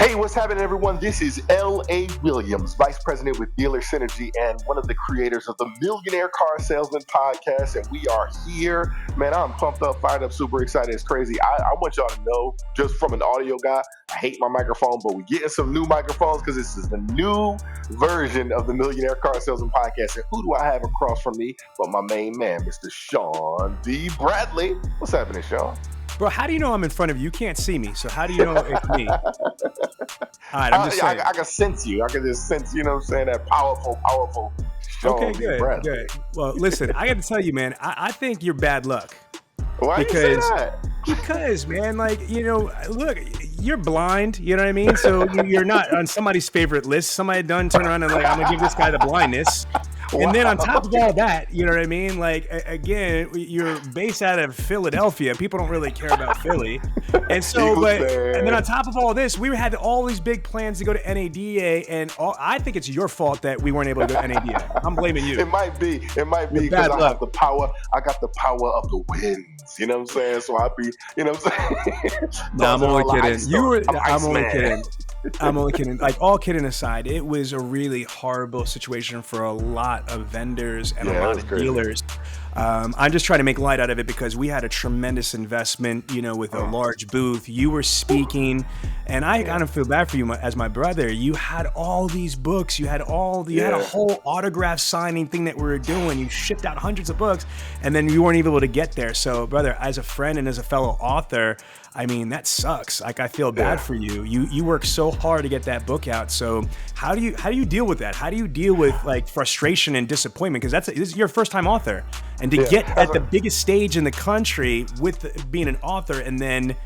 Hey, what's happening, everyone? This is L.A. Williams, Vice President with Dealer Synergy and one of the creators of the Millionaire Car Salesman Podcast, and we are here. Man, I'm pumped up, fired up, super excited. It's crazy. I want y'all to know, just from an audio guy, I hate my microphone, but we're getting some new microphones because this is the new version of the Millionaire Car Salesman Podcast. And who do I have across from me but my main man, Mr. Sean D. Bradley? What's happening, Sean? Bro, how do you know I'm in front of you? You can't see me, so how do you know it's me? All right, I'm just saying. I can sense you. I can just sense, you know what I'm saying, that powerful Sean Okay, good. Well, listen, I got to tell you, man, I think you're bad luck. Why do you say that? Because, man, like, you know, look, you're blind, you know what I mean? So you're not on somebody's favorite list. Somebody done turn around and like, I'm going to give this guy the blindness. Wow. And then on top of all that, you know what I mean? Like, again, you're based out of Philadelphia. People don't really care about Philly. And so, and then on top of all this, we had all these big plans to go to NADA, and I think it's your fault that we weren't able to go to NADA. I'm blaming you. It might be because I have the power. I got the power of the winds. You know what I'm saying? So I'd be, you know what I'm saying? No, I'm only kidding. I'm only kidding. Like, all kidding aside, it was a really horrible situation for a lot of vendors and a lot of dealers. I'm just trying to make light out of it because we had a tremendous investment, you know, with a large booth. You were speaking, and I kind of feel bad for you as my brother. You had all these books. You had had a whole autograph signing thing that we were doing. You shipped out hundreds of books, and then you weren't able to get there. So, brother, as a friend and as a fellow author, I mean, that sucks. Like, I feel bad for you. You work so hard to get that book out. So how do you deal with that? How do you deal with like frustration and disappointment? Because this is your first time author, and to get at the biggest stage in the country with being an author, and then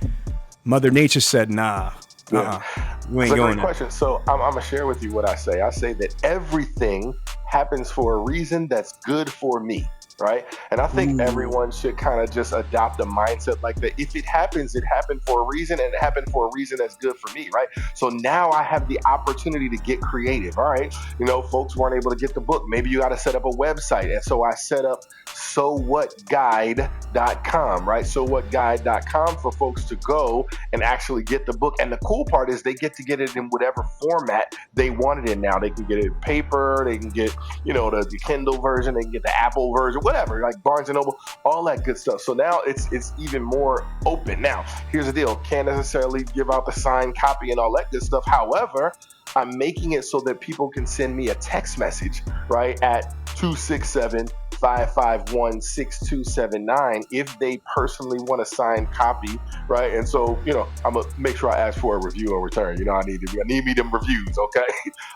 Mother Nature said, "Nah, you ain't going." It's a great question. So I'm gonna share with you what I say. I say that everything happens for a reason that's good for me. Right. And I think everyone should kind of just adopt a mindset like that. If it happens, it happened for a reason, and it happened for a reason that's good for me. Right. So now I have the opportunity to get creative. All right. You know, folks weren't able to get the book. Maybe you got to set up a website. And so I set up sowhatguide.com. Right. Sowhatguide.com for folks to go and actually get the book. And the cool part is they get to get it in whatever format they want it in now. They can get it in paper. They can get, you know, the Kindle version. They can get the Apple version. Whatever, like Barnes & Noble, all that good stuff. So now it's even more open. Now, here's the deal. Can't necessarily give out the signed copy and all that good stuff. However, I'm making it so that people can send me a text message, right, at 267-551-6279 if they personally want a signed copy, right? And so, you know, I'm gonna make sure I ask for a review in return. You know, I need me them reviews, okay?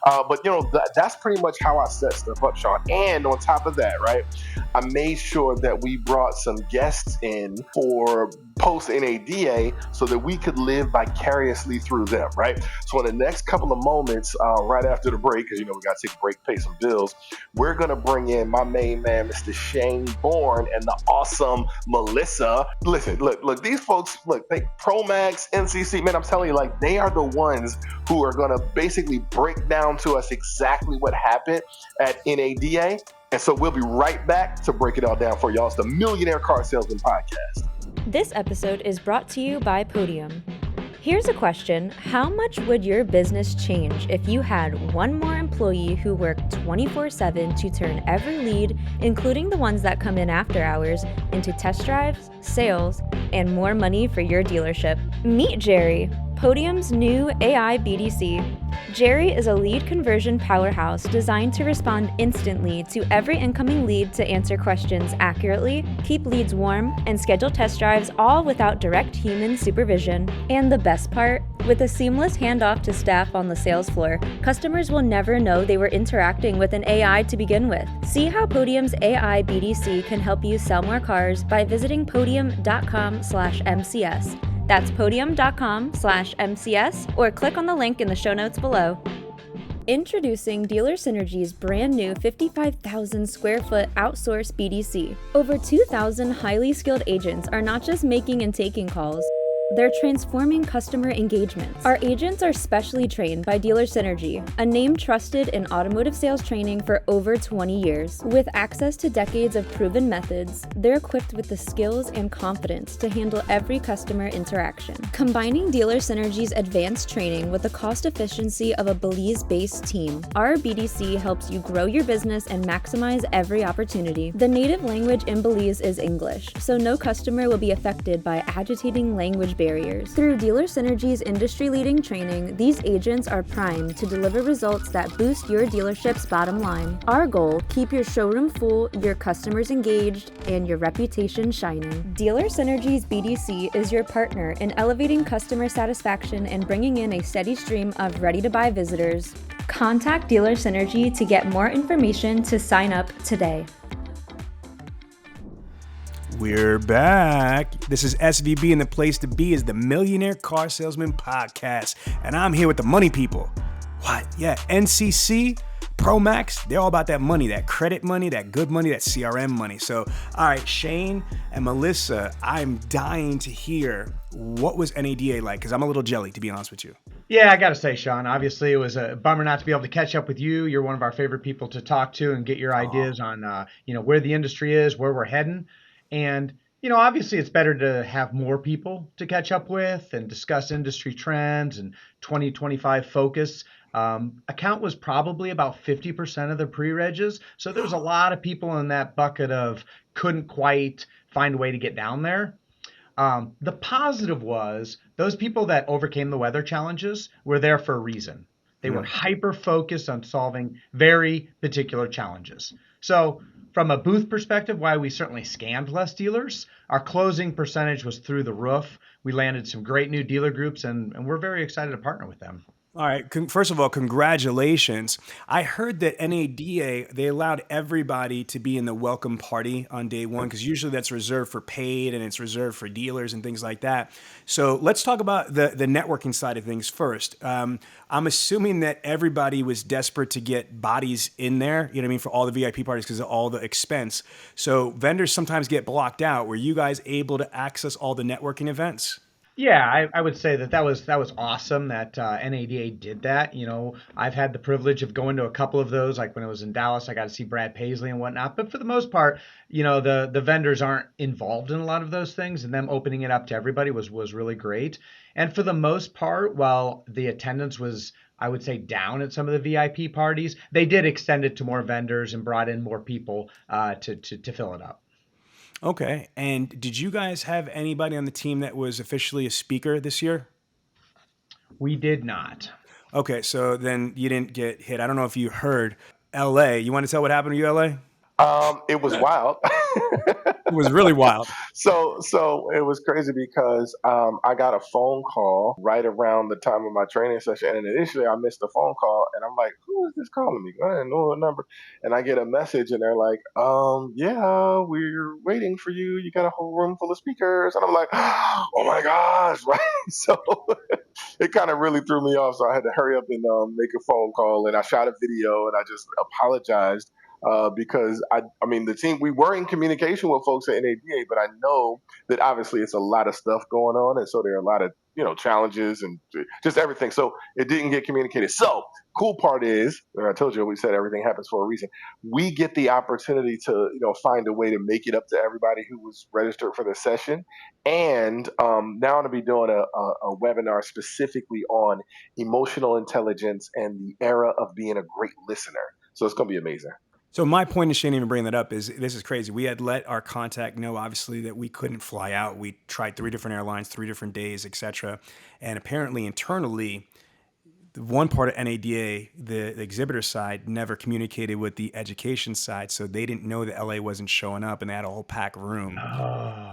But you know, that's pretty much how I set stuff up, Sean. And on top of that, right, I made sure that we brought some guests in for post NADA so that we could live vicariously through them, right? So in the next couple of moments, right after the break, because you know we got to take a break, pay some bills, we're gonna bring in my main man, Mr. Shane Bourne, and the awesome Melissa. Listen, look, these folks, they Promax, NCC, man, I'm telling you, like, they are the ones who are gonna basically break down to us exactly what happened at NADA. And so we'll be right back to break it all down for y'all. It's the Millionaire Car Salesman Podcast. This episode is brought to you by Podium. Here's a question. How much would your business change if you had one more employee who worked 24/7 to turn every lead, including the ones that come in after hours, into test drives, sales, and more money for your dealership? Meet Jerry, Podium's new AI BDC. Jerry is a lead conversion powerhouse designed to respond instantly to every incoming lead to answer questions accurately, keep leads warm, and schedule test drives, all without direct human supervision. And the best part? With a seamless handoff to staff on the sales floor, customers will never know they were interacting with an AI to begin with. See how Podium's AI BDC can help you sell more cars by visiting podium.com/MCS. That's podium.com/MCS, or click on the link in the show notes below. Introducing Dealer Synergy's brand new 55,000 square foot outsourced BDC. Over 2,000 highly skilled agents are not just making and taking calls. they're transforming customer engagements. Our agents are specially trained by Dealer Synergy, a name trusted in automotive sales training for over 20 years. With access to decades of proven methods, they're equipped with the skills and confidence to handle every customer interaction. Combining Dealer Synergy's advanced training with the cost efficiency of a Belize-based team, our BDC helps you grow your business and maximize every opportunity. The native language in Belize is English, so no customer will be affected by agitating language barriers. Through Dealer Synergy's industry-leading training, these agents are primed to deliver results that boost your dealership's bottom line. Our goal: keep your showroom full, your customers engaged, and your reputation shining. Dealer Synergy's BDC is your partner in elevating customer satisfaction and bringing in a steady stream of ready-to-buy visitors. Contact Dealer Synergy to get more information to sign up today. We're back. This is SVB, and the place to be is the Millionaire Car Salesman Podcast. And I'm here with the money people. What? Yeah, NCC, Promax, they're all about that money, that credit money, that good money, that CRM money. So, all right, Shane and Melissa, I'm dying to hear, what was NADA like? Because I'm a little jelly, to be honest with you. Yeah, I got to say, Sean, obviously it was a bummer not to be able to catch up with you. You're one of our favorite people to talk to and get your ideas on, where the industry is, where we're heading. And, obviously it's better to have more people to catch up with and discuss industry trends and 2025 focus. Account was probably about 50% of the pre-regs. So there's a lot of people in that bucket of couldn't quite find a way to get down there. The positive was those people that overcame the weather challenges were there for a reason. They were hyper-focused on solving very particular challenges. So from a booth perspective, while we certainly scanned less dealers, our closing percentage was through the roof. We landed some great new dealer groups, and we're very excited to partner with them. All right. First of all, congratulations. I heard that NADA, they allowed everybody to be in the welcome party on day one, because usually that's reserved for paid and it's reserved for dealers and things like that. So let's talk about the networking side of things first. I'm assuming that everybody was desperate to get bodies in there, for all the VIP parties because of all the expense. So vendors sometimes get blocked out. Were you guys able to access all the networking events? Yeah, I would say that was awesome that NADA did that. I've had the privilege of going to a couple of those. Like when I was in Dallas, I got to see Brad Paisley and whatnot. But for the most part, the vendors aren't involved in a lot of those things, and them opening it up to everybody was really great. And for the most part, while the attendance was, I would say, down at some of the VIP parties, they did extend it to more vendors and brought in more people to fill it up. Okay. And did you guys have anybody on the team that was officially a speaker this year? We did not. Okay. So then you didn't get hit. I don't know if you heard LA. You want to tell what happened to you, LA? It was wild. It was really wild. So it was crazy because I got a phone call right around the time of my training session, and initially I missed the phone call, and I'm like, "Who is this calling me?" I didn't know the number, and I get a message, and they're like, "Yeah, we're waiting for you. You got a whole room full of speakers," and I'm like, "Oh my gosh!" Right? So it kind of really threw me off. So I had to hurry up and make a phone call, and I shot a video, and I just apologized. Because the team, we were in communication with folks at NADA, but I know that obviously it's a lot of stuff going on. And so there are a lot of, challenges and just everything. So it didn't get communicated. So cool part is, I told you, we said everything happens for a reason. We get the opportunity to, find a way to make it up to everybody who was registered for the session. And now I'm going to be doing a webinar specifically on emotional intelligence and the era of being a great listener. So it's going to be amazing. So my point, and Shane even bringing that up, is this is crazy. We had let our contact know, obviously, that we couldn't fly out. We tried 3 different airlines, 3 different days, etc. And apparently internally, the one part of NADA, the exhibitor side, never communicated with the education side, so they didn't know that LA wasn't showing up, and they had a whole packed room,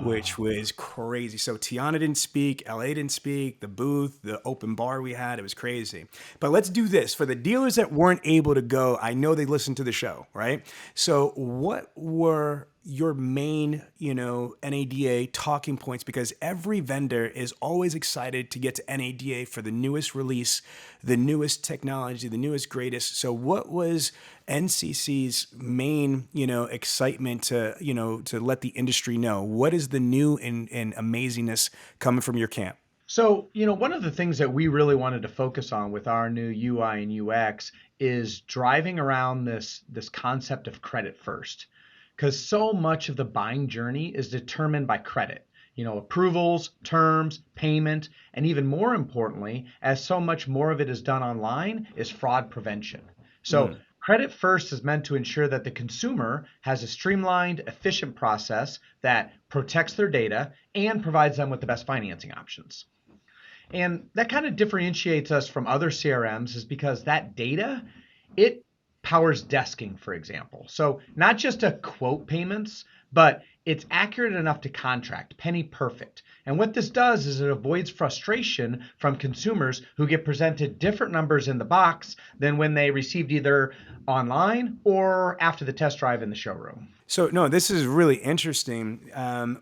which was crazy. So Tiana didn't speak, LA didn't speak, the booth, the open bar we had, it was crazy. But let's do this. For the dealers that weren't able to go, I know they listened to the show, right? So what were your main, NADA talking points? Because every vendor is always excited to get to NADA for the newest release, the newest technology, the newest, greatest. So what was NCC's main, excitement to let the industry know? What is the new and amazingness coming from your camp? So, one of the things that we really wanted to focus on with our new UI and UX is driving around this concept of credit first, because so much of the buying journey is determined by credit. Approvals, terms, payment, and even more importantly, as so much more of it is done online, is fraud prevention. So credit first is meant to ensure that the consumer has a streamlined, efficient process that protects their data and provides them with the best financing options. And that kind of differentiates us from other CRMs is because that data, it powers desking, for example. So not just to quote payments, but it's accurate enough to contract, penny perfect. And what this does is it avoids frustration from consumers who get presented different numbers in the box than when they received either online or after the test drive in the showroom. So, no, this is really interesting.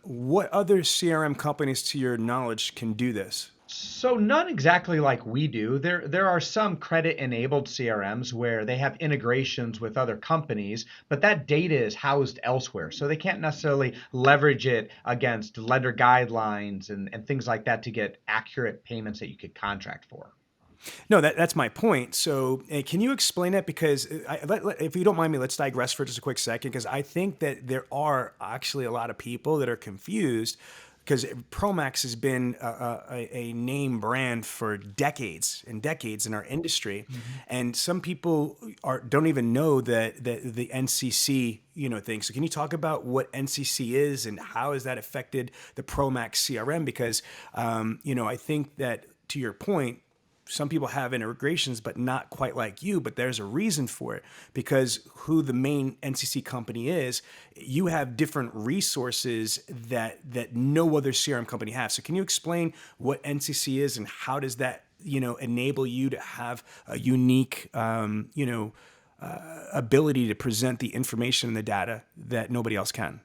What other CRM companies, to your knowledge, can do this? So none exactly like we do. There are some credit-enabled CRMs where they have integrations with other companies, but that data is housed elsewhere. So they can't necessarily leverage it against lender guidelines and things like that to get accurate payments that you could contract for. No, that's my point. So can you explain that? Because if you don't mind me, let's digress for just a quick second, because I think that there are actually a lot of people that are confused, because Promax has been a name brand for decades and decades in our industry. Mm-hmm. And some people don't even know that the NCC, thing. So can you talk about what NCC is and how has that affected the Promax CRM? Because, I think that, to your point, some people have integrations, but not quite like you, but there's a reason for it, because who the main NCC company is, you have different resources that no other CRM company has. So can you explain what NCC is and how does that, enable you to have a unique, ability to present the information and the data that nobody else can?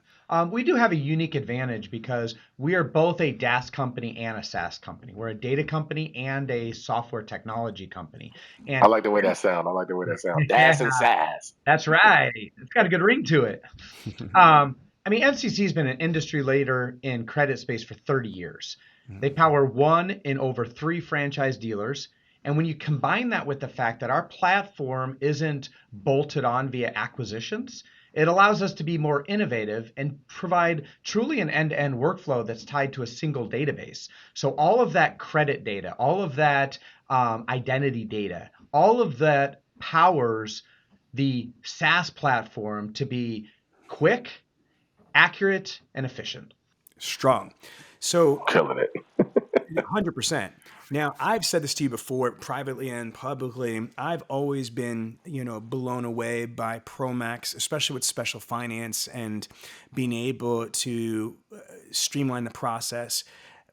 We do have a unique advantage because we are both a DaaS company and a SaaS company. We're a data company and a software technology company. And I like the way that sounds. DaaS and SaaS. That's right. It's got a good ring to it. NCC has been an industry leader in credit space for 30 years. They power 1 in over 3 franchise dealers. And when you combine that with the fact that our platform isn't bolted on via acquisitions, it allows us to be more innovative and provide truly an end-to-end workflow that's tied to a single database. So all of that credit data, all of that identity data, all of that powers the SaaS platform to be quick, accurate, and efficient. Strong. So killing it. 100%. Now, I've said this to you before, privately and publicly. I've always been, blown away by Promax, especially with special finance and being able to streamline the process.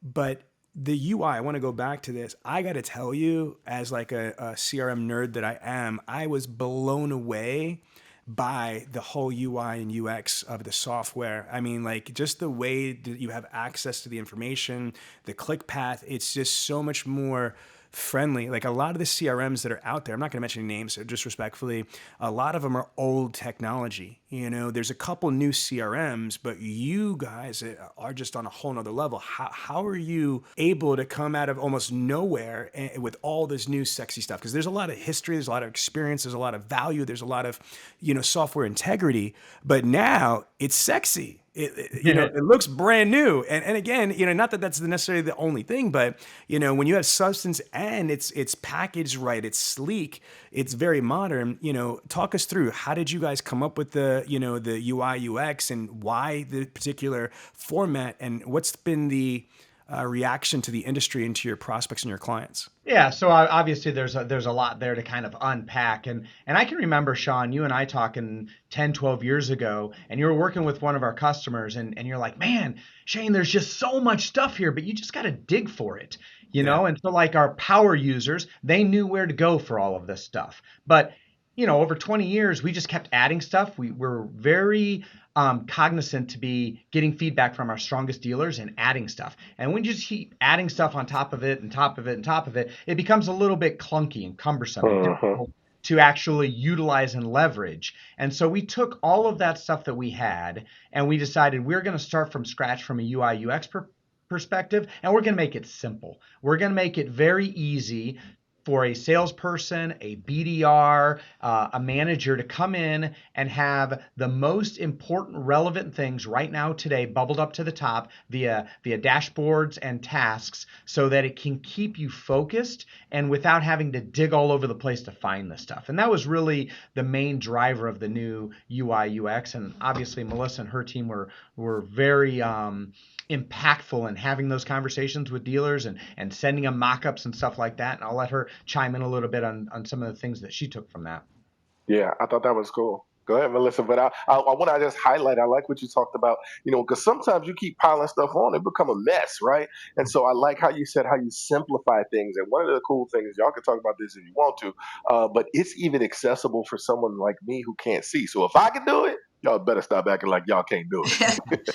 But the UI, I want to go back to this. I got to tell you, as like a CRM nerd that I am, I was blown away by the whole UI and UX of the software. I mean, like just the way that you have access to the information, the click path, it's just so much more friendly. Like a lot of the CRMs that are out there, I'm not going to mention any names, so just respectfully, a lot of them are old technology. There's a couple new CRMs, but you guys are just on a whole nother level. How are you able to come out of almost nowhere with all this new sexy stuff? Because there's a lot of history, there's a lot of experience, there's a lot of value, there's a lot of, software integrity, but now it's sexy. It looks brand new. And again, not that that's necessarily the only thing, but, when you have substance and it's packaged right, it's sleek, it's very modern, talk us through, how did you guys come up with the UI, UX and why the particular format, and what's been the reaction to the industry and to your prospects and your clients? Yeah, so obviously there's a lot there to kind of unpack. And I can remember, Sean, you and I talking 10, 12 years ago, and you were working with one of our customers, and you're like, man, Shane, there's just so much stuff here, but you just got to dig for it, know? And so like our power users, they knew where to go for all of this stuff. But, over 20 years, we just kept adding stuff. We were very cognizant to be getting feedback from our strongest dealers and adding stuff. And when you just keep adding stuff on top of it and top of it and top of it, it becomes a little bit clunky and cumbersome and difficult to actually utilize and leverage. And so we took all of that stuff that we had and we decided we're going to start from scratch from a UI UX perspective, and we're going to make it simple. We're going to make it very easy for a salesperson, a BDR, a manager to come in and have the most important relevant things right now today bubbled up to the top via dashboards and tasks so that it can keep you focused and without having to dig all over the place to find this stuff. And that was really the main driver of the new UI UX. And obviously Melissa and her team were very impactful in having those conversations with dealers and sending them mock-ups and stuff like that. And I'll let her chime in a little bit on some of the things that she took from that. Yeah, I thought that was cool. Go ahead, Melissa. But I want to just highlight, I like what you talked about, because sometimes you keep piling stuff on, it become a mess, right? And so I like how you said how you simplify things. And one of the cool things, y'all can talk about this if you want to, but it's even accessible for someone like me who can't see. So if I can do it, y'all better stop acting like y'all can't do it.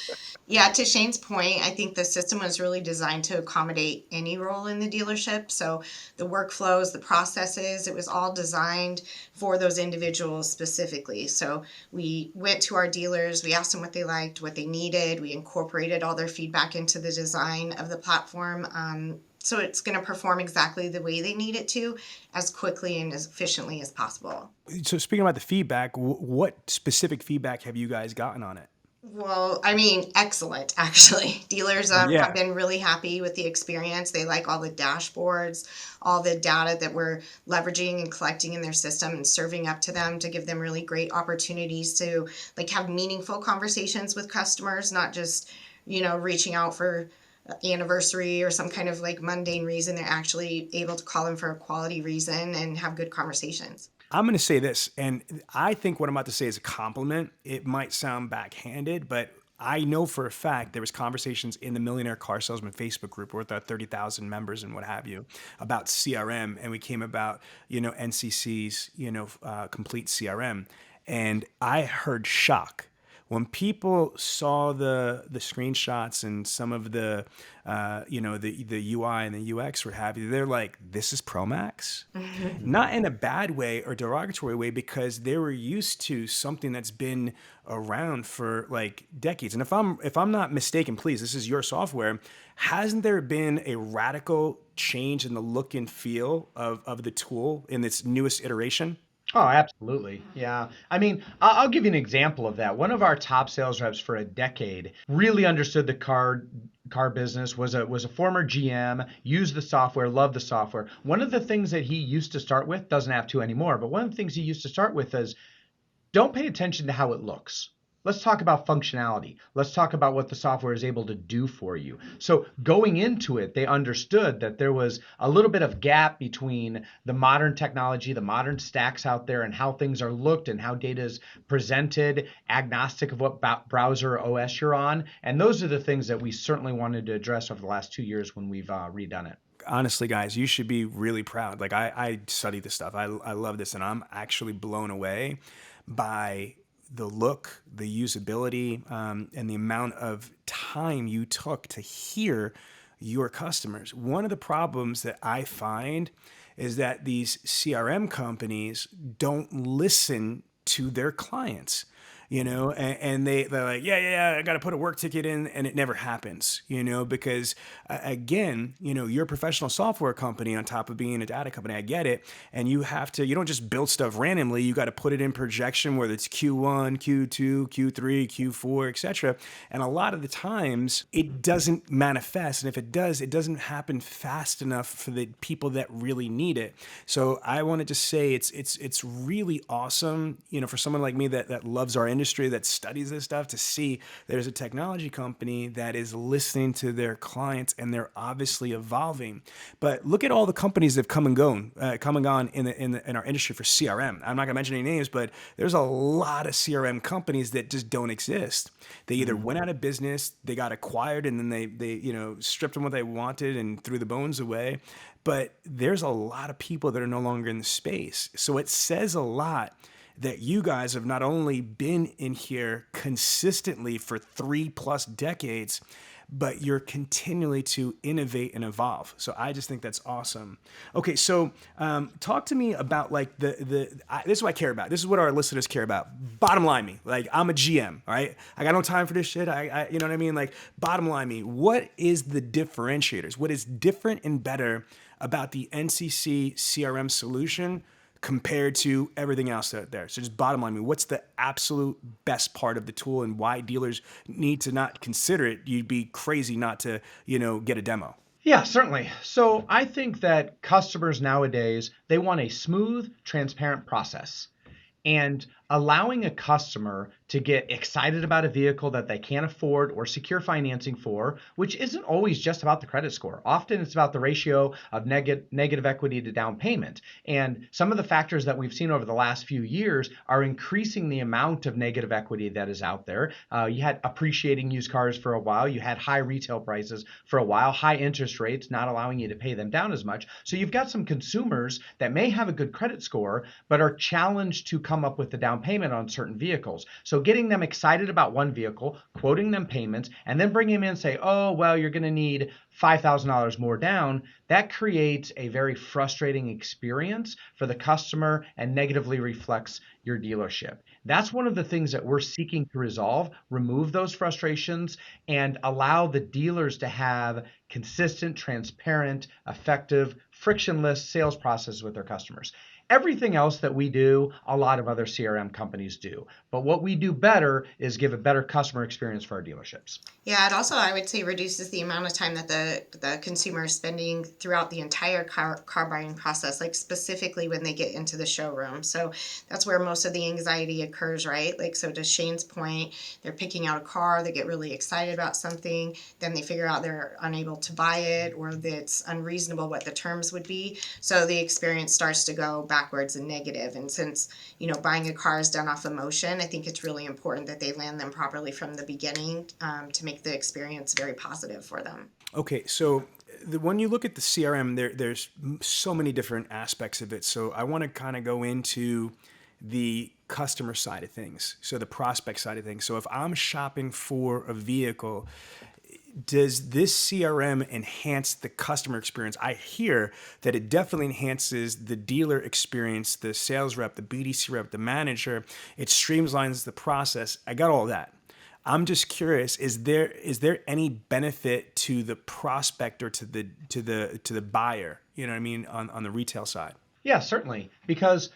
Yeah, to Shane's point, I think the system was really designed to accommodate any role in the dealership. So the workflows, the processes, it was all designed for those individuals specifically. So we went to our dealers, we asked them what they liked, what they needed. We incorporated all their feedback into the design of the platform. So it's going to perform exactly the way they need it to, as quickly and as efficiently as possible. So speaking about the feedback, what specific feedback have you guys gotten on it? Well, I mean, excellent, actually. Dealers have been really happy with the experience. They like all the dashboards, all the data that we're leveraging and collecting in their system and serving up to them to give them really great opportunities to have meaningful conversations with customers, not just, reaching out for anniversary or some kind of mundane reason. They're actually able to call in for a quality reason and have good conversations. I'm going to say this, and I think what I'm about to say is a compliment. It might sound backhanded, but I know for a fact there was conversations in the Millionaire Car Salesman Facebook group with our 30,000 members and what have you about CRM, and we came about, NCC's, complete CRM, and I heard shock. When people saw the screenshots and some of the, the UI and the UX were happy, they're like, this is Promax? Mm-hmm. Not in a bad way or derogatory way, because they were used to something that's been around for decades. And if I'm not mistaken, please, this is your software. Hasn't there been a radical change in the look and feel of the tool in its newest iteration? Oh, absolutely. Yeah. I mean, I'll give you an example of that. One of our top sales reps for a decade really understood the car business, was a former GM, used the software, loved the software. One of the things that he used to start with, doesn't have to anymore, but one of the things he used to start with is don't pay attention to how it looks. Let's talk about functionality. Let's talk about what the software is able to do for you. So going into it, they understood that there was a little bit of gap between the modern technology, the modern stacks out there, and how things are looked and how data is presented, agnostic of what browser or OS you're on. And those are the things that we certainly wanted to address over the last 2 years when we've redone it. Honestly, guys, you should be really proud. I study this stuff. I love this, and I'm actually blown away by the look, the usability, and the amount of time you took to hear your customers. One of the problems that I find is that these CRM companies don't listen to their clients. And they're like, yeah, I got to put a work ticket in, and it never happens, because again, you're a professional software company on top of being a data company. I get it. And you don't just build stuff randomly. You got to put it in projection, whether it's Q1, Q2, Q3, Q4, etc. And a lot of the times it doesn't manifest. And if it does, it doesn't happen fast enough for the people that really need it. So I wanted to say it's really awesome, for someone like me that loves our industry, that studies this stuff, to see there's a technology company that is listening to their clients, and they're obviously evolving. But look at all the companies that have come and gone in our industry for CRM. I'm not gonna mention any names, but there's a lot of CRM companies that just don't exist. They either went out of business, they got acquired, and then they stripped them what they wanted and threw the bones away. But there's a lot of people that are no longer in the space. So it says a lot that you guys have not only been in here consistently for 3+ decades, but you're continually to innovate and evolve. So I just think that's awesome. Okay, so talk to me about like this is what I care about. This is what our listeners care about. Bottom line me, like I'm a GM, all right? I got no time for this shit. I you know what I mean? Like bottom line me, what is the differentiators? What is different and better about the NCC CRM solution compared to everything else out there? So just bottom line me, what's the absolute best part of the tool and why dealers need to not consider it? You'd be crazy not to, get a demo. Yeah, certainly. So I think that customers nowadays, they want a smooth, transparent process. And allowing a customer to get excited about a vehicle that they can't afford or secure financing for, which isn't always just about the credit score. Often it's about the ratio of negative equity to down payment. And some of the factors that we've seen over the last few years are increasing the amount of negative equity that is out there. You had appreciating used cars for a while. You had high retail prices for a while, high interest rates, not allowing you to pay them down as much. So you've got some consumers that may have a good credit score, but are challenged to come up with the down payment on certain vehicles. So getting them excited about one vehicle, quoting them payments, and then bringing them in and say, oh, well, you're going to need $5,000 more down, that creates a very frustrating experience for the customer and negatively reflects your dealership. That's one of the things that we're seeking to resolve, remove those frustrations, and allow the dealers to have consistent, transparent, effective, frictionless sales process with their customers. Everything else that we do, a lot of other CRM companies do. But what we do better is give a better customer experience for our dealerships. Yeah, it also, I would say, reduces the amount of time that the consumer is spending throughout the entire car buying process, like specifically when they get into the showroom. So that's where most of the anxiety occurs, right? Like, so to Shane's point, they're picking out a car, they get really excited about something, then they figure out they're unable to buy it or that it's unreasonable what the terms would be. So the experience starts to go backwards and negative. And since, buying a car is done off emotion, I think it's really important that they land them properly from the beginning to make the experience very positive for them. Okay, so when you look at the CRM, there's so many different aspects of it. So I want to kind of go into the customer side of things, so the prospect side of things. So if I'm shopping for a vehicle, does this CRM enhance the customer experience? I hear that it definitely enhances the dealer experience, the sales rep, the BDC rep, the manager. It streamlines the process. I got all that. I'm just curious, is there any benefit to the prospect or to the buyer, you know what I mean, on the retail side? Yeah, certainly. Because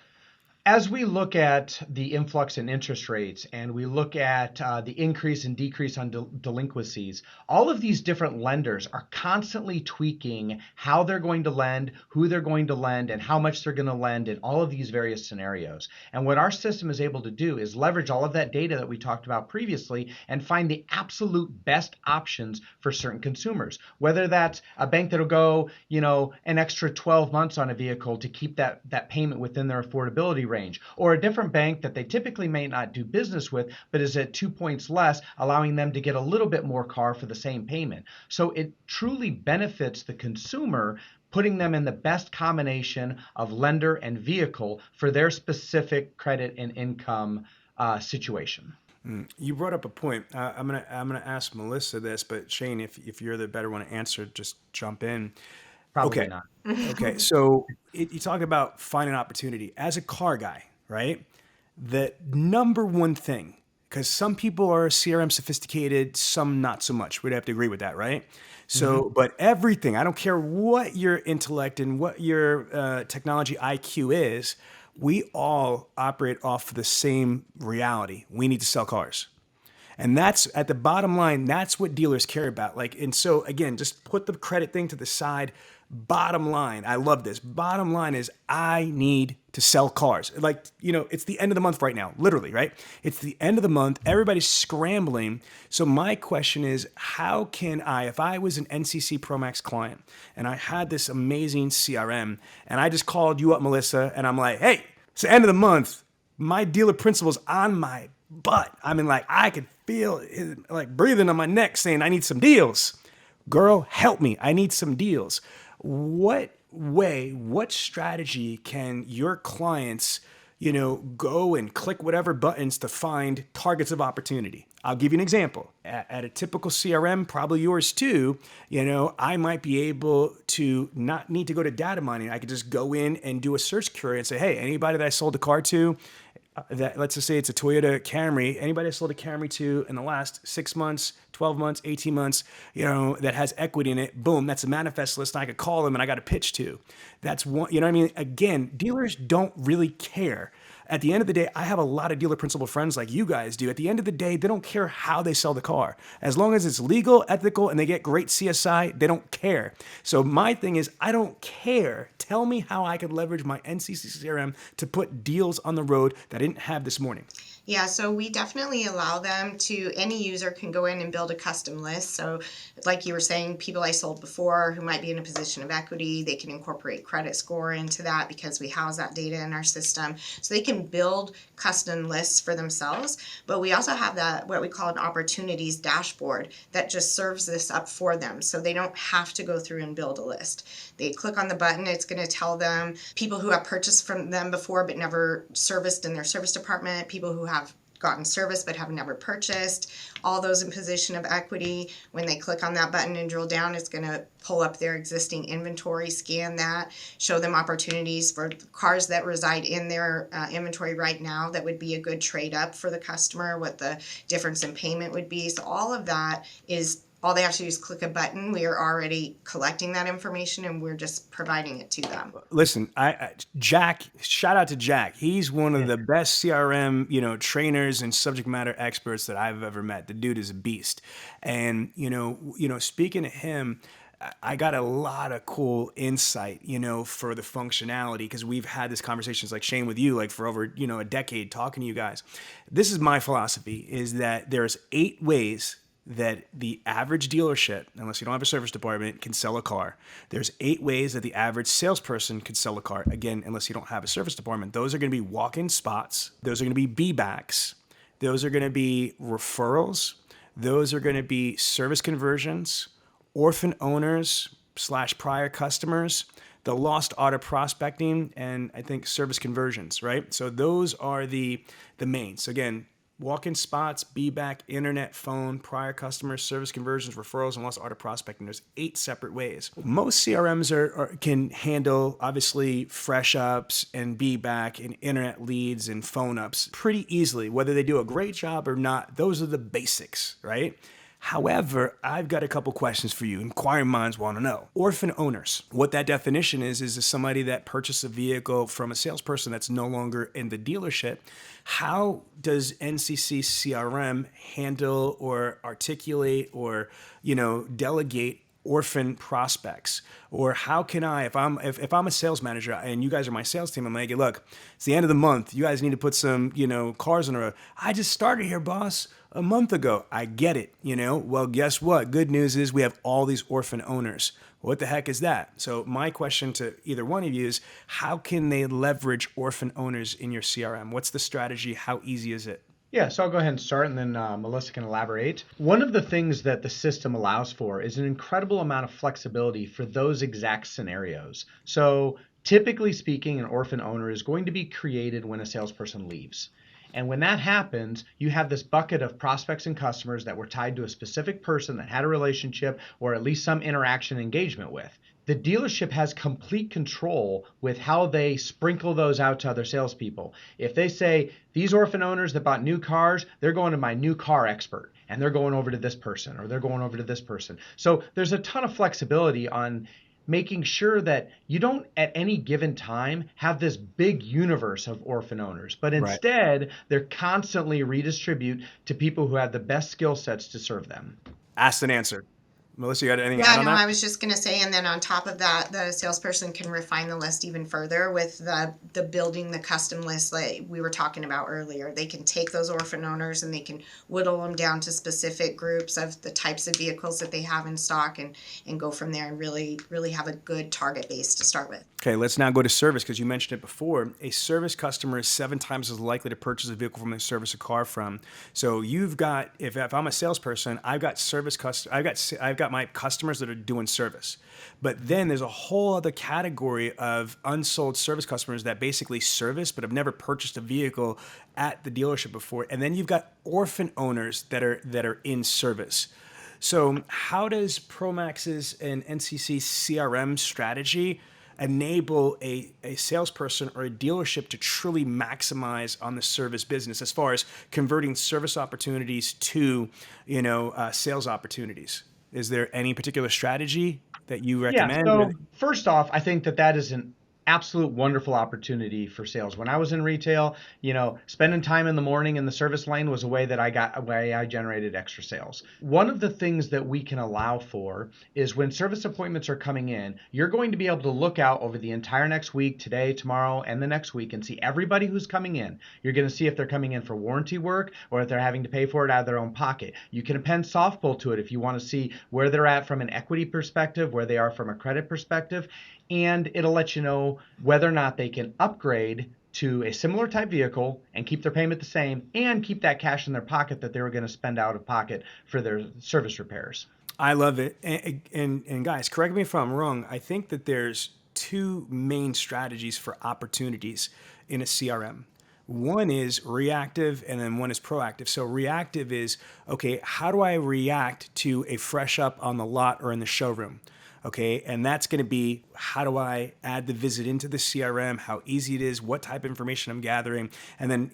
as we look at the influx in interest rates and we look at the increase and decrease on delinquencies, all of these different lenders are constantly tweaking how they're going to lend, who they're going to lend, and how much they're going to lend in all of these various scenarios. And what our system is able to do is leverage all of that data that we talked about previously and find the absolute best options for certain consumers. Whether that's a bank that'll go, an extra 12 months on a vehicle to keep that payment within their affordability range, or a different bank that they typically may not do business with, but is at 2 points less, allowing them to get a little bit more car for the same payment. So it truly benefits the consumer, putting them in the best combination of lender and vehicle for their specific credit and income situation. You brought up a point. I'm gonna ask Melissa this, but Shane, if you're the better one to answer, just jump in. Probably not. Okay, so you talk about finding opportunity. As a car guy, right? The number one thing, because some people are CRM sophisticated, some not so much. We'd have to agree with that, right? So, but everything, I don't care what your intellect and what your technology IQ is, we all operate off the same reality. We need to sell cars. And that's at the bottom line, that's what dealers care about. And so again, just put the credit thing to the side. Bottom line, I love this. Bottom line is I need to sell cars. It's the end of the month right now, literally, right? It's the end of the month. Everybody's scrambling. So my question is, how can I, if I was an NCC Promax client and I had this amazing CRM and I just called you up, Melissa, and I'm like, hey, it's the end of the month. My dealer principal's on my butt. I could feel it, breathing on my neck saying, I need some deals. Girl, help me. I need some deals. What strategy can your clients go and click whatever buttons to find targets of opportunity. I'll give you an example. At a typical CRM, probably yours too, I might be able to not need to go to data mining. I could just go in and do a search query and say, hey, anybody that I sold a car to, that let's just say it's a Toyota Camry, anybody I sold a Camry to in the last 6 months, 12 months, 18 months, that has equity in it, boom, that's a manifest list. And I could call them and I got a pitch to. That's one, Again, dealers don't really care. At the end of the day, I have a lot of dealer principal friends like you guys do. At the end of the day, they don't care how they sell the car. As long as it's legal, ethical, and they get great CSI, they don't care. So my thing is, I don't care. Tell me how I could leverage my NCC CRM to put deals on the road that I didn't have this morning. Yeah, so we definitely allow them to, any user can go in and build a custom list. So like you were saying, people I sold before who might be in a position of equity, they can incorporate credit score into that because we house that data in our system. So they can build custom lists for themselves. But we also have that, what we call an opportunities dashboard that just serves this up for them. So they don't have to go through and build a list. They click on the button, it's going to tell them people who have purchased from them before but never serviced in their service department, people who have gotten service but have never purchased, all those in position of equity. When they click on that button and drill down, it's going to pull up their existing inventory, scan that, show them opportunities for cars that reside in their inventory right now that would be a good trade up for the customer, what the difference in payment would be. So all of that is, all they have to do is click a button. We are already collecting that information and we're just providing it to them. Listen, Jack, shout out to Jack. He's one of the best CRM, trainers and subject matter experts that I've ever met. The dude is a beast. And, speaking to him, I got a lot of cool insight, for the functionality, because we've had these conversations like Shane with you, like for over, a decade talking to you guys. This is my philosophy, is that there's 8 ways that the average dealership, unless you don't have a service department, can sell a car. There's 8 ways that the average salesperson can sell a car. Again, unless you don't have a service department. Those are going to be walk-in spots. Those are going to be be-backs. Those are going to be referrals. Those are going to be service conversions, orphan owners / prior customers, the lost auto prospecting, and I think service conversions, right? So those are the main. So again, walk-in spots, be-back, internet, phone, prior customers, service conversions, referrals, and lost auto prospecting. There's 8 separate ways. Most CRMs can handle, obviously, fresh ups and be-back and internet leads and phone ups pretty easily. Whether they do a great job or not, those are the basics, right? However, I've got a couple questions for you. Inquiring minds want to know. Orphan owners. What that definition is somebody that purchased a vehicle from a salesperson that's no longer in the dealership. How does NCC CRM handle or articulate or, delegate orphan prospects? Or how can I, if I'm a sales manager and you guys are my sales team, I'm like, hey, look, it's the end of the month. You guys need to put some, cars on the road. I just started here, boss, a month ago. I get it, Well, guess what? Good news is we have all these orphan owners. What the heck is that? So my question to either one of you is, how can they leverage orphan owners in your CRM? What's the strategy? How easy is it? Yeah, so I'll go ahead and start, and then Melissa can elaborate. One of the things that the system allows for is an incredible amount of flexibility for those exact scenarios. So typically speaking, an orphan owner is going to be created when a salesperson leaves. And when that happens, you have this bucket of prospects and customers that were tied to a specific person that had a relationship or at least some interaction engagement with. The dealership has complete control with how they sprinkle those out to other salespeople. If they say, these orphan owners that bought new cars, they're going to my new car expert, and they're going over to this person, or they're going over to this person. So there's a ton of flexibility on making sure that you don't at any given time have this big universe of orphan owners, but instead they're constantly redistribute to people who have the best skill sets to serve them. Asked and answered. Melissa, you got anything to add on that? I was just going to say, and then on top of that, the salesperson can refine the list even further with the building the custom list like we were talking about earlier. They can take those orphan owners and they can whittle them down to specific groups of the types of vehicles that they have in stock and go from there and really, really have a good target base to start with. Okay, let's now go to service because you mentioned it before. A service customer is 7 times as likely to purchase a vehicle from a service a car from. So you've got, if I'm a salesperson, I've got I've got my customers that are doing service. But then there's a whole other category of unsold service customers that basically service but have never purchased a vehicle at the dealership before. And then you've got orphan owners that are in service. So how does Promax's and NCC CRM strategy enable a salesperson or a dealership to truly maximize on the service business as far as converting service opportunities to, sales opportunities? Is there any particular strategy that you recommend? Yeah, so first off, I think that is an absolute wonderful opportunity for sales. When I was in retail, spending time in the morning in the service lane was a way that I generated extra sales. One of the things that we can allow for is when service appointments are coming in, you're going to be able to look out over the entire next week, today, tomorrow, and the next week, and see everybody who's coming in. You're going to see if they're coming in for warranty work or if they're having to pay for it out of their own pocket. You can append softball to it if you want to see where they're at from an equity perspective, where they are from a credit perspective, and it'll let you know whether or not they can upgrade to a similar type vehicle and keep their payment the same and keep that cash in their pocket that they were going to spend out of pocket for their service repairs. I love it. And guys, correct me if I'm wrong. I think that there's 2 main strategies for opportunities in a CRM. One is reactive and then one is proactive. So reactive is, okay, how do I react to a fresh up on the lot or in the showroom? Okay, and that's going to be, how do I add the visit into the CRM, how easy it is, what type of information I'm gathering, and then,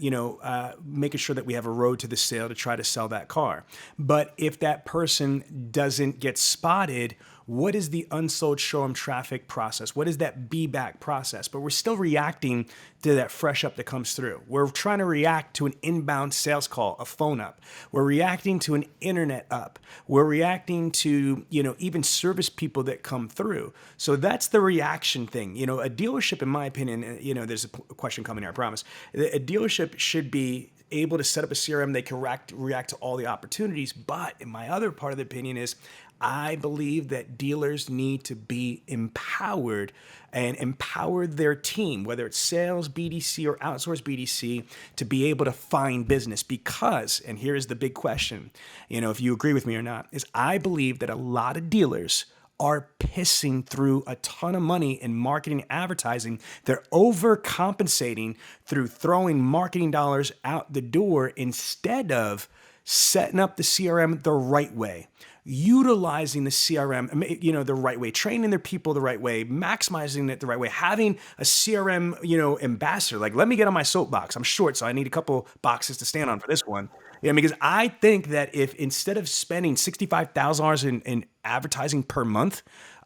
making sure that we have a road to the sale to try to sell that car. But if that person doesn't get spotted, what is the unsold showroom traffic process? What is that be back process? But we're still reacting to that fresh up that comes through. We're trying to react to an inbound sales call, a phone up. We're reacting to an internet up. We're reacting to, even service people that come through. So that's the reaction thing. A dealership, in my opinion, there's a question coming here, I promise. A dealership should be able to set up a CRM. They can react to all the opportunities. But in my other part of the opinion is, I believe that dealers need to be empowered and empower their team, whether it's sales, BDC, or outsourced BDC, to be able to find business. Because, and here is the big question, if you agree with me or not, is I believe that a lot of dealers are pissing through a ton of money in marketing and advertising. They're overcompensating through throwing marketing dollars out the door instead of setting up the CRM the right way, utilizing the CRM, the right way, training their people the right way, maximizing it the right way, having a CRM, ambassador. Like, let me get on my soapbox. I'm short, so I need a couple boxes to stand on for this one. Because I think that if instead of spending $65,000 in advertising per month,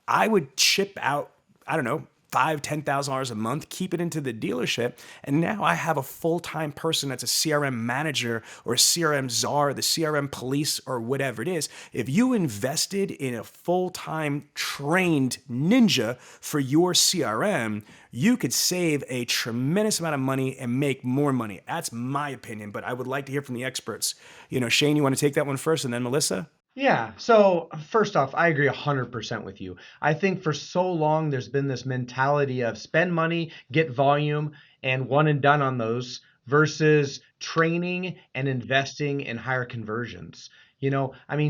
I would chip out, $5,000, $10,000 a month, keep it into the dealership. And now I have a full-time person that's a CRM manager or a CRM czar, the CRM police or whatever it is. If you invested in a full-time trained ninja for your CRM, you could save a tremendous amount of money and make more money. That's my opinion, but I would like to hear from the experts. Shane, you want to take that one first and then Melissa? Yeah. So first off, I agree 100% with you. I think for so long, there's been this mentality of spend money, get volume, and one and done on those versus training and investing in higher conversions.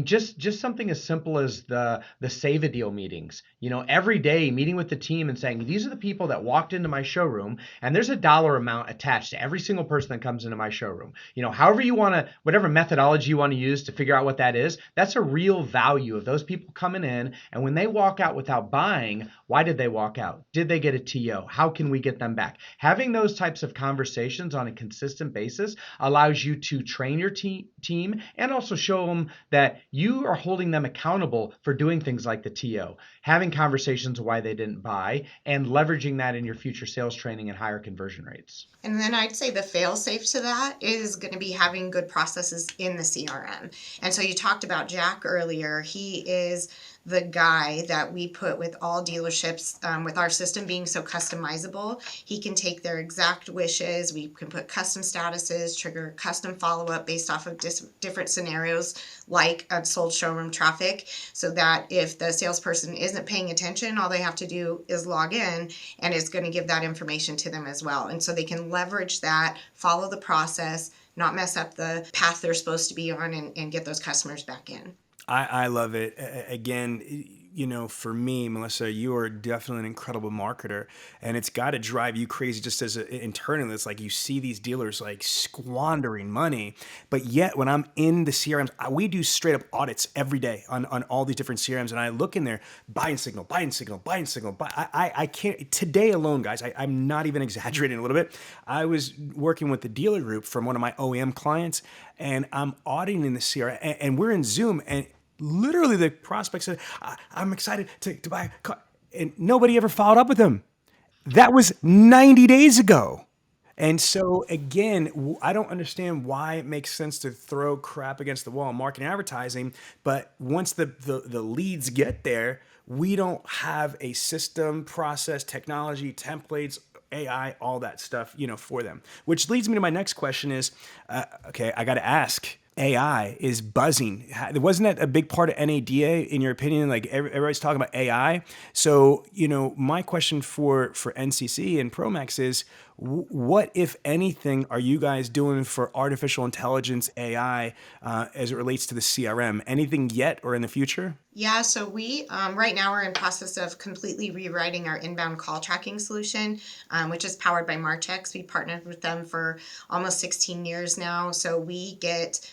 Just something as simple as the save a deal meetings, every day meeting with the team and saying, these are the people that walked into my showroom and there's a dollar amount attached to every single person that comes into my showroom. However you want to, whatever methodology you want to use to figure out what that is, that's a real value of those people coming in. And when they walk out without buying, why did they walk out? Did they get a TO? How can we get them back? Having those types of conversations on a consistent basis allows you to train your team and also show them that you are holding them accountable for doing things like the TO, having conversations of why they didn't buy, and leveraging that in your future sales training and higher conversion rates. And then I'd say the fail-safe to that is going to be having good processes in the CRM. And so you talked about Jack earlier. He is the guy that we put with all dealerships, with our system being so customizable. He can take their exact wishes. We can put custom statuses, trigger custom follow-up based off of different scenarios, like unsold showroom traffic, so that if the salesperson isn't paying attention, all they have to do is log in, and it's going to give that information to them as well. And so they can leverage that, follow the process, not mess up the path they're supposed to be on, and get those customers back in. I love it. Again, for me, Melissa, you are definitely an incredible marketer, and it's got to drive you crazy just as internally. It's like you see these dealers like squandering money, but yet when I'm in the CRMs, we do straight up audits every day on all these different CRMs, and I look in there, buying signal. I can't, today alone, guys, I'm not even exaggerating a little bit. I was working with the dealer group from one of my OEM clients, and I'm auditing the CRM, and we're in Zoom, and literally the prospect said, I'm excited to buy a car. And nobody ever followed up with them. That was 90 days ago. And so again, I don't understand why it makes sense to throw crap against the wall in marketing and advertising. But once the leads get there, we don't have a system, process, technology, templates, AI, all that stuff, for them. Which leads me to my next question is, okay, I got to ask. AI is buzzing. Wasn't that a big part of NADA, in your opinion? Like everybody's talking about AI. So, my question for NCC and Promax is, what, if anything, are you guys doing for artificial intelligence AI as it relates to the CRM? Anything yet or in the future? Yeah, so we right now we're in process of completely rewriting our inbound call tracking solution, which is powered by Marchex. We partnered with them for almost 16 years now. So we get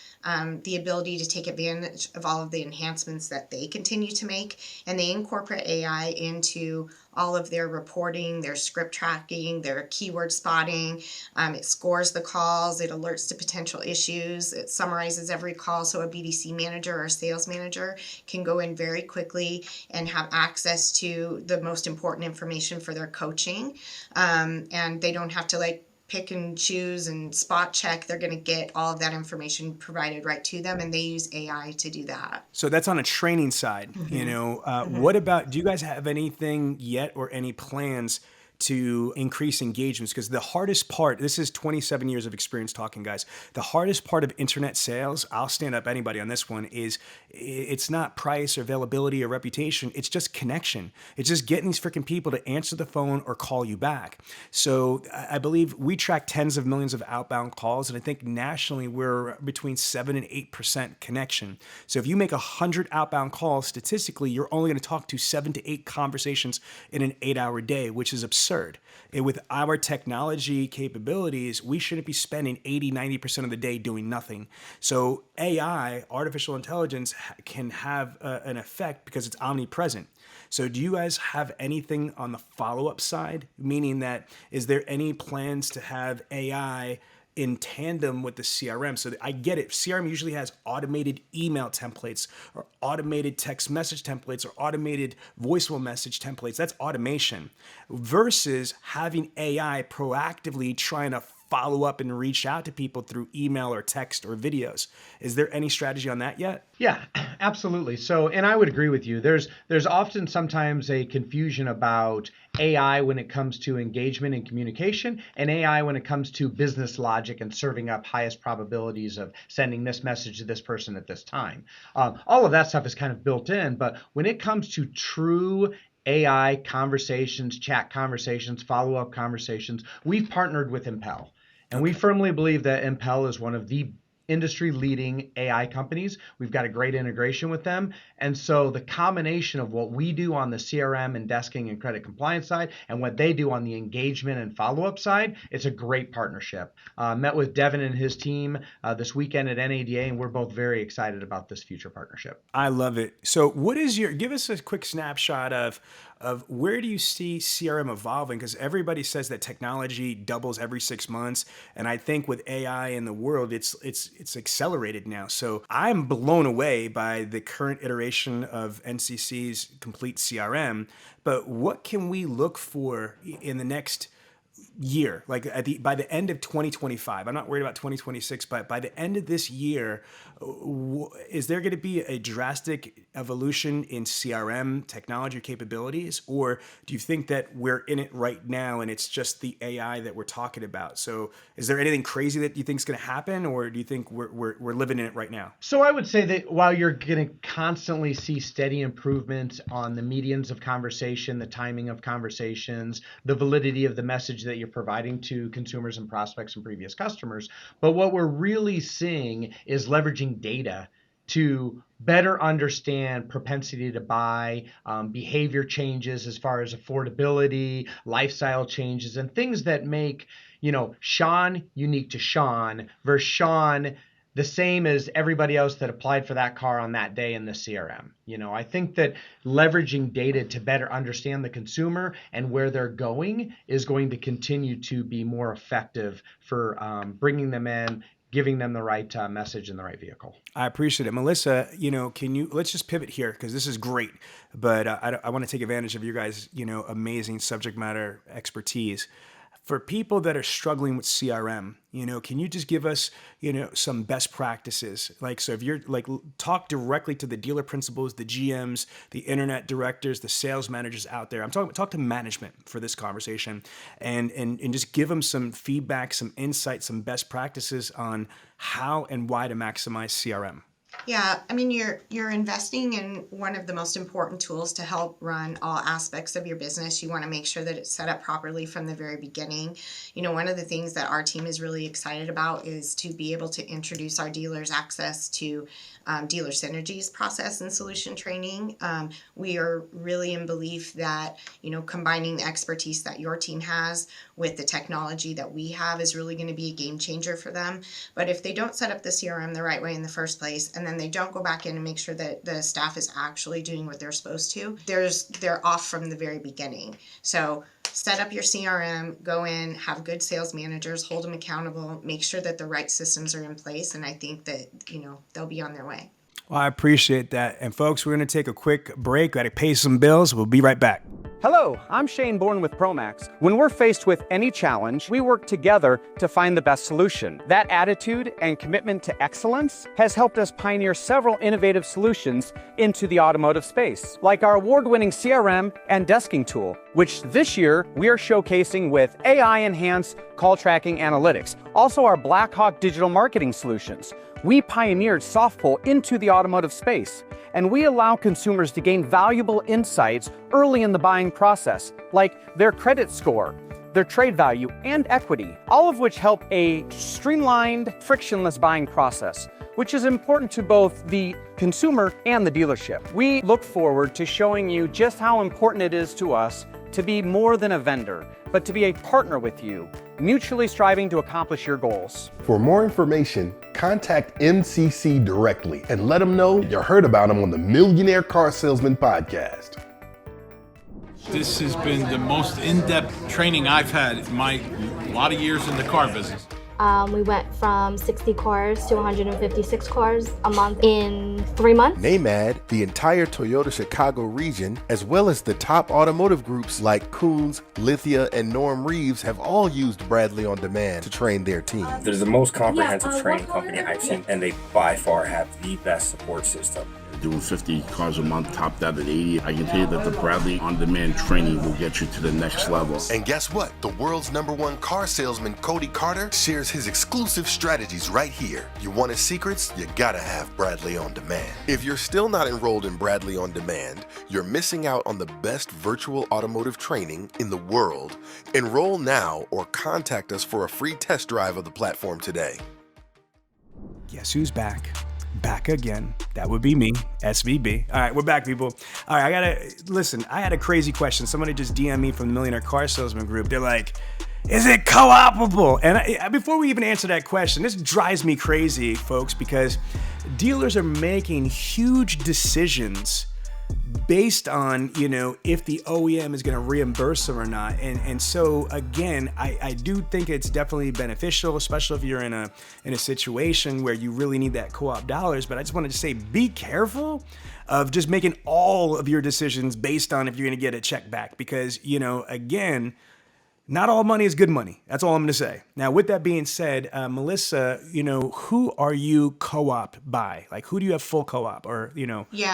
the ability to take advantage of all of the enhancements that they continue to make, and they incorporate AI into all of their reporting, their script tracking, their keyword spotting. It scores the calls, it alerts to potential issues, it summarizes every call, so a BDC manager or sales manager can go in very quickly and have access to the most important information for their coaching, and they don't have to pick and choose and spot check. They're going to get all of that information provided right to them, and they use AI to do that. So that's on a training side. What about, do you guys have anything yet or any plans to increase engagements? Because the hardest part, this is 27 years of experience talking, guys. The hardest part of internet sales, I'll stand up anybody on this one, is it's not price or availability or reputation. It's just connection. It's just getting these freaking people to answer the phone or call you back. So I believe we track tens of millions of outbound calls, and I think nationally we're between 7 and 8% connection. So if you make 100 outbound calls, statistically, you're only going to talk to 7 to 8 conversations in an 8-hour day, which is absurd. And with our technology capabilities, we shouldn't be spending 80, 90% of the day doing nothing. So AI, artificial intelligence, can have an effect because it's omnipresent. So do you guys have anything on the follow-up side? Meaning that, is there any plans to have AI in tandem with the CRM? So I get it. CRM usually has automated email templates or automated text message templates or automated voicemail message templates. That's automation versus having AI proactively trying to follow up and reach out to people through email or text or videos. Is there any strategy on that yet? Yeah, absolutely. So, and I would agree with you. There's often sometimes a confusion about AI when it comes to engagement and communication, and AI when it comes to business logic and serving up highest probabilities of sending this message to this person at this time. All of that stuff is kind of built in, but when it comes to true AI conversations, chat conversations, follow-up conversations, we've partnered with Impel. And we firmly believe that Impel is one of the industry-leading AI companies. We've got a great integration with them. And so the combination of what we do on the CRM and desking and credit compliance side and what they do on the engagement and follow-up side, it's a great partnership. Met with Devin and his team this weekend at NADA, and we're both very excited about this future partnership. I love it. So give us a quick snapshot of where do you see CRM evolving? Because everybody says that technology doubles every 6 months. And I think with AI in the world, it's accelerated now. So I'm blown away by the current iteration of NCC's complete CRM. But what can we look for in the next year, like by the end of 2025, I'm not worried about 2026, but by the end of this year, is there going to be a drastic evolution in CRM technology capabilities, or do you think that we're in it right now and it's just the AI that we're talking about? So is there anything crazy that you think is going to happen, or do you think we're living in it right now? So I would say that while you're going to constantly see steady improvements on the medians of conversation, the timing of conversations, the validity of the message that you're providing to consumers and prospects and previous customers, but what we're really seeing is leveraging data to better understand propensity to buy, behavior changes as far as affordability, lifestyle changes, and things that make, Sean unique to Sean versus Sean the same as everybody else that applied for that car on that day in the CRM. I think that leveraging data to better understand the consumer and where they're going is going to continue to be more effective for bringing them in, giving them the right message in the right vehicle. I appreciate it. Melissa, let's just pivot here because this is great, but I want to take advantage of your guys, amazing subject matter expertise. For people that are struggling with CRM, can you just give us, some best practices? So if you're talk directly to the dealer principals, the GMs, the internet directors, the sales managers out there. Talk to management for this conversation and just give them some feedback, some insight, some best practices on how and why to maximize CRM. Yeah, you're investing in one of the most important tools to help run all aspects of your business. You want to make sure that it's set up properly from the very beginning. One of the things that our team is really excited about is to be able to introduce our dealers access to dealer synergies process and solution training. We are really in belief that, combining the expertise that your team has with the technology that we have is really going to be a game changer for them. But if they don't set up the CRM the right way in the first place, and then they don't go back in and make sure that the staff is actually doing what they're supposed to, they're off from the very beginning. So set up your CRM, go in, have good sales managers, hold them accountable, make sure that the right systems are in place, and I think that, they'll be on their way. Well, I appreciate that. And folks, we're going to take a quick break. Got to pay some bills. We'll be right back. Hello, I'm Shane Bourne with Promax. When we're faced with any challenge, we work together to find the best solution. That attitude and commitment to excellence has helped us pioneer several innovative solutions into the automotive space, like our award-winning CRM and desking tool, which this year we are showcasing with AI-enhanced call tracking analytics. Also our Blackhawk digital marketing solutions. We pioneered soft pull into the automotive space, and we allow consumers to gain valuable insights early in the buying process, like their credit score, their trade value, and equity, all of which help a streamlined, frictionless buying process, which is important to both the consumer and the dealership. We look forward to showing you just how important it is to us to be more than a vendor, but to be a partner with you, mutually striving to accomplish your goals. For more information, contact NCC directly and let them know you heard about them on the Millionaire Car Salesman Podcast. This has been the most in-depth training I've had in my lot of years in the car business. We went from 60 cars to 156 cars a month in 3 months. NAMAD, the entire Toyota Chicago region, as well as the top automotive groups like Koons, Lithia, and Norm Reeves have all used Bradley On Demand to train their team. They're the most comprehensive training company I've seen, and they by far have the best support system. Doing 50 cars a month, topped out at 80. I can tell you that the Bradley On Demand training will get you to the next level. And guess what? The world's #1 car salesman, Cody Carter, shares his exclusive strategies right here. You want his secrets? You gotta have Bradley On Demand. If you're still not enrolled in Bradley On Demand, you're missing out on the best virtual automotive training in the world. Enroll now or contact us for a free test drive of the platform today. Guess who's back? Back again. That would be me, SVB. All right, we're back, people. All right, I had a crazy question. Somebody just DM'd me from the Millionaire Car Salesman group. They're like, is it co-opable? And before we even answer that question, this drives me crazy, folks, because dealers are making huge decisions based on, if the OEM is going to reimburse them or not. And so again, I do think it's definitely beneficial, especially if you're in a situation where you really need that co-op dollars. But I just wanted to say, be careful of just making all of your decisions based on if you're going to get a check back, because, again, not all money is good money. That's all I'm going to say. Now, with that being said, Melissa, who are you co-op by? Like, who do you have full co-op or,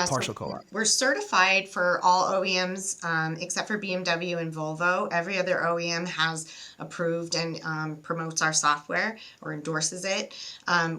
partial co-op? We're certified for all OEMs except for BMW and Volvo. Every other OEM has approved and promotes our software or endorses it.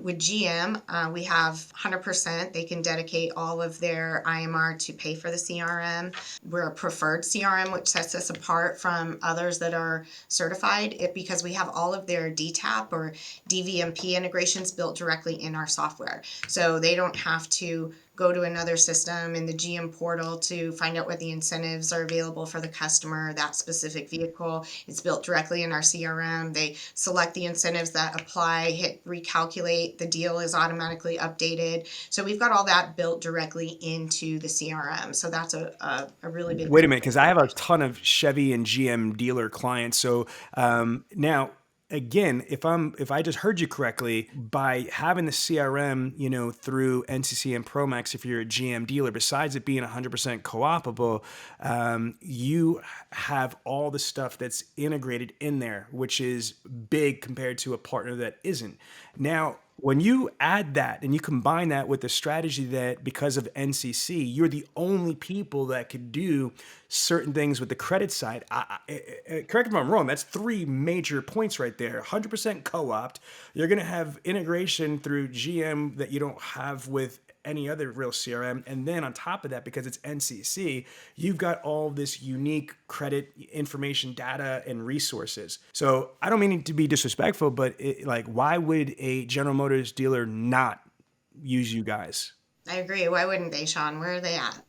With GM, we have 100%. They can dedicate all of their IMR to pay for the CRM. We're a preferred CRM, which sets us apart from others that are certified because we have all of their DTAP or DVMP integrations built directly in our software. So they don't have to go to another system in the GM portal to find out what the incentives are available for the customer, that specific vehicle. It's built directly in our CRM. They select the incentives that apply, hit recalculate, the deal is automatically updated. So we've got all that built directly into the CRM. So that's a really big... Wait a minute, because I have a ton of Chevy and GM dealer clients. So now... Again, if I just heard you correctly, by having the CRM, through NCC and Promax, if you're a GM dealer, besides it being 100% co-opable, you have all the stuff that's integrated in there, which is big compared to a partner that isn't. Now, when you add that and you combine that with the strategy that because of NCC, you're the only people that could do certain things with the credit side. Correct me if I'm wrong, that's 3 major points right there. 100% co-opt. You're going to have integration through GM that you don't have with any other real CRM. And then on top of that, because it's NCC, you've got all this unique credit information, data, and resources. So I don't mean to be disrespectful, but why would a General Motors dealer not use you guys? I agree. Why wouldn't they, Sean? Where are they at?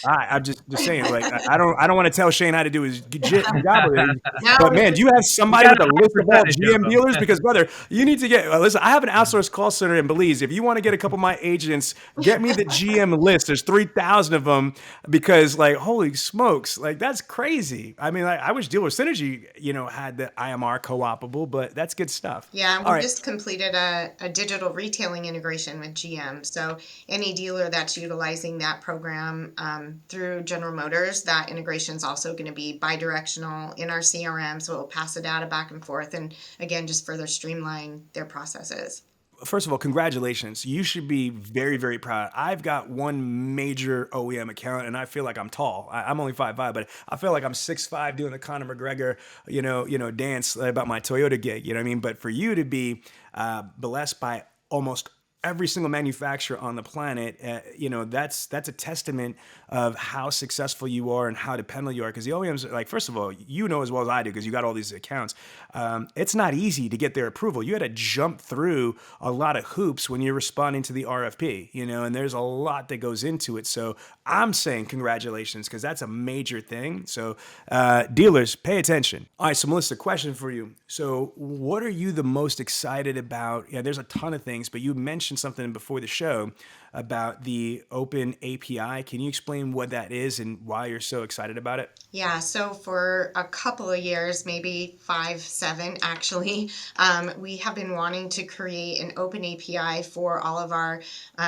I'm just saying, I don't want to tell Shane how to do his job. But man, do you have somebody with a list of all GM dealers? Because brother, you need to listen, I have an outsourced call center in Belize. If you want to get a couple of my agents, get me the GM list. There's 3,000 of them because holy smokes, that's crazy. I mean, I wish Dealer Synergy, had the IMR co-opable, but that's good stuff. Yeah. We just completed a digital retailing integration with GM. So any dealer that's utilizing that program through General Motors, that integration is also going to be bidirectional in our CRM. So it will pass the data back and forth and, again, just further streamline their processes. First of all, congratulations. You should be very, very proud. I've got one major OEM account, and I feel like I'm tall. I'm only 5'5", but I feel like I'm 6'5", doing the Conor McGregor, dance about my Toyota gig. You know what I mean? But for you to be blessed by almost every single manufacturer on the planet, that's a testament of how successful you are and how dependable you are. Because the OEMs, first of all, as well as I do, because you got all these accounts, it's not easy to get their approval. You had to jump through a lot of hoops when you're responding to the RFP, and there's a lot that goes into it. So I'm saying congratulations, because that's a major thing. So dealers, pay attention. All right, so Melissa, question for you. So what are you the most excited about? Yeah, there's a ton of things, but you mentioned something before the show about the open API. Can you explain what that is and why you're so excited about it? Yeah, so for a couple of years, maybe 5, 7 actually, we have been wanting to create an open API for all of our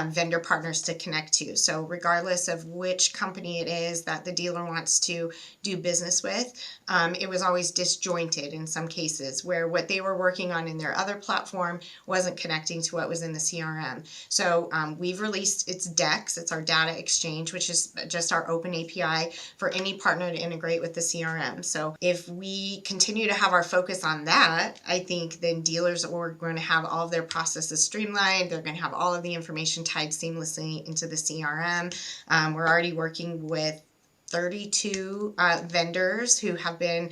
vendor partners to connect to. So regardless of which company it is that the dealer wants to do business with, it was always disjointed in some cases where what they were working on in their other platform wasn't connecting to what was in the CRM. So we've released its DEX, it's our data exchange, which is just our open API for any partner to integrate with the CRM. So if we continue to have our focus on that, I think then dealers are going to have all of their processes streamlined. They're going to have all of the information tied seamlessly into the CRM. We're already working with 32 vendors who have been,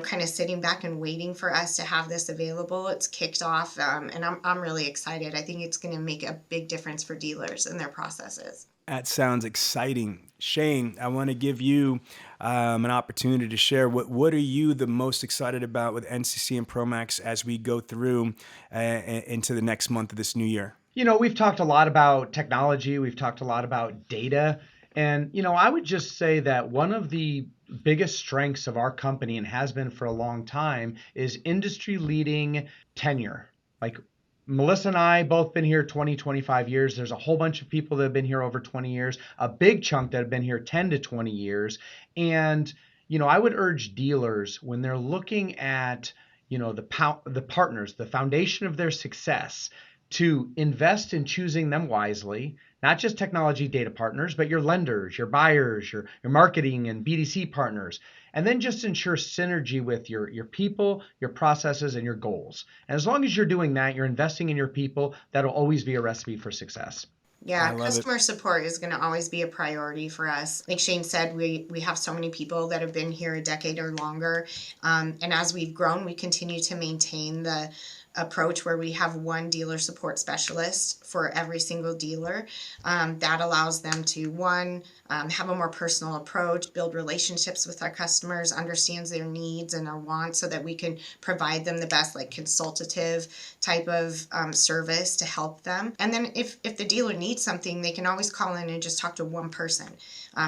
kind of sitting back and waiting for us to have this available. It's kicked off, and I'm really excited. I think it's going to make a big difference for dealers and their processes. That sounds exciting. Shane, I want to give you an opportunity to share. What are you the most excited about with NCC and Promax as we go through into the next month of this new year? We've talked a lot about technology. We've talked a lot about data. And, I would just say that one of the biggest strengths of our company, and has been for a long time, is industry-leading tenure. Like Melissa and I both been here 20, 25 years. There's a whole bunch of people that have been here over 20 years, a big chunk that have been here 10 to 20 years. And, I would urge dealers when they're looking at, the partners, the foundation of their success, to invest in choosing them wisely, not just technology data partners, but your lenders, your buyers, your marketing and BDC partners, and then just ensure synergy with your people, your processes, and your goals. And as long as you're doing that, you're investing in your people, that'll always be a recipe for success. Yeah, customer support is going to always be a priority for us. Like Shane said, we have so many people that have been here a decade or longer. And as we've grown, we continue to maintain the approach where we have one dealer support specialist for every single dealer. That allows them to, have a more personal approach, build relationships with our customers, understands their needs and their wants so that we can provide them the best consultative type of service to help them. And then if the dealer needs something, they can always call in and just talk to one person.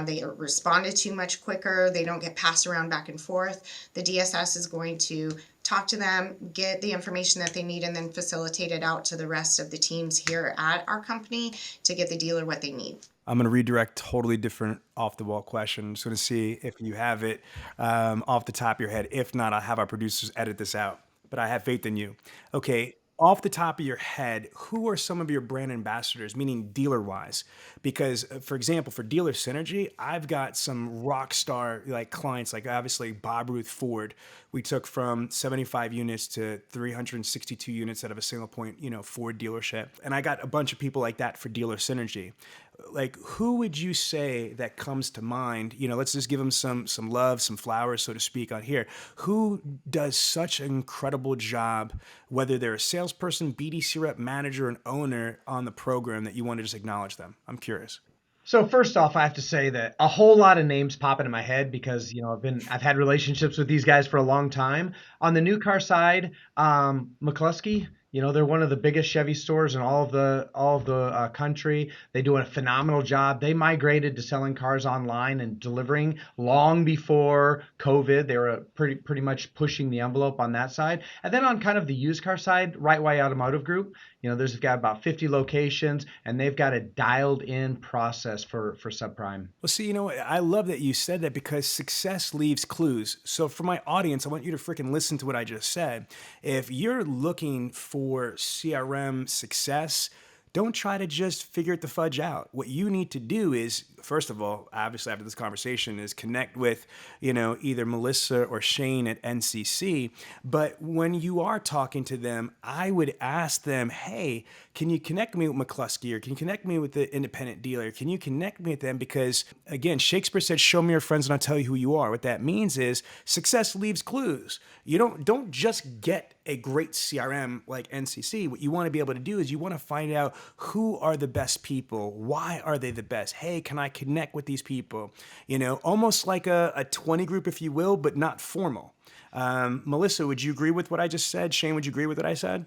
They are responded to much quicker. They don't get passed around back and forth. The DSS is going to talk to them, get the information that they need, and then facilitate it out to the rest of the teams here at our company to get the dealer what they need. I'm going to redirect totally different off-the-wall question. I'm just going to see if you have it off the top of your head. If not, I'll have our producers edit this out. But I have faith in you. Okay, off the top of your head, who are some of your brand ambassadors, meaning dealer-wise? Because, for example, for Dealer Synergy, I've got some rock star clients, like obviously Bob Ruth Ford. We took from 75 units to 362 units out of a single point, Ford dealership. And I got a bunch of people like that for Dealer Synergy. Who would you say that comes to mind? Let's just give them some love, some flowers, so to speak, on here. Who does such an incredible job, whether they're a salesperson, BDC rep, manager, and owner on the program, that you want to just acknowledge them? I'm curious. So first off, I have to say that a whole lot of names pop into my head because, I've had relationships with these guys for a long time. On the new car side, McCluskey, they're one of the biggest Chevy stores in all of the country. They do a phenomenal job. They migrated to selling cars online and delivering long before COVID. They were pretty much pushing the envelope on that side. And then on kind of the used car side, Right Way Automotive Group, there's got about 50 locations, and they've got a dialed-in process for subprime. Well, see, I love that you said that because success leaves clues. So for my audience, I want you to freaking listen to what I just said. If you're looking for CRM success, don't try to just figure it the fudge out. What you need to do is, first of all, obviously after this conversation, is connect with, either Melissa or Shane at NCC. But when you are talking to them, I would ask them, hey, can you connect me with McCluskey, or can you connect me with the independent dealer? Can you connect me with them? Because again, Shakespeare said, show me your friends and I'll tell you who you are. What that means is success leaves clues. You don't just get a great CRM like NCC. What you want to be able to do is you want to find out who are the best people. Why are they the best? Hey, can I connect with these people? Almost like a 20 group, if you will, but not formal. Melissa, would you agree with what I just said? Shane, would you agree with what I said?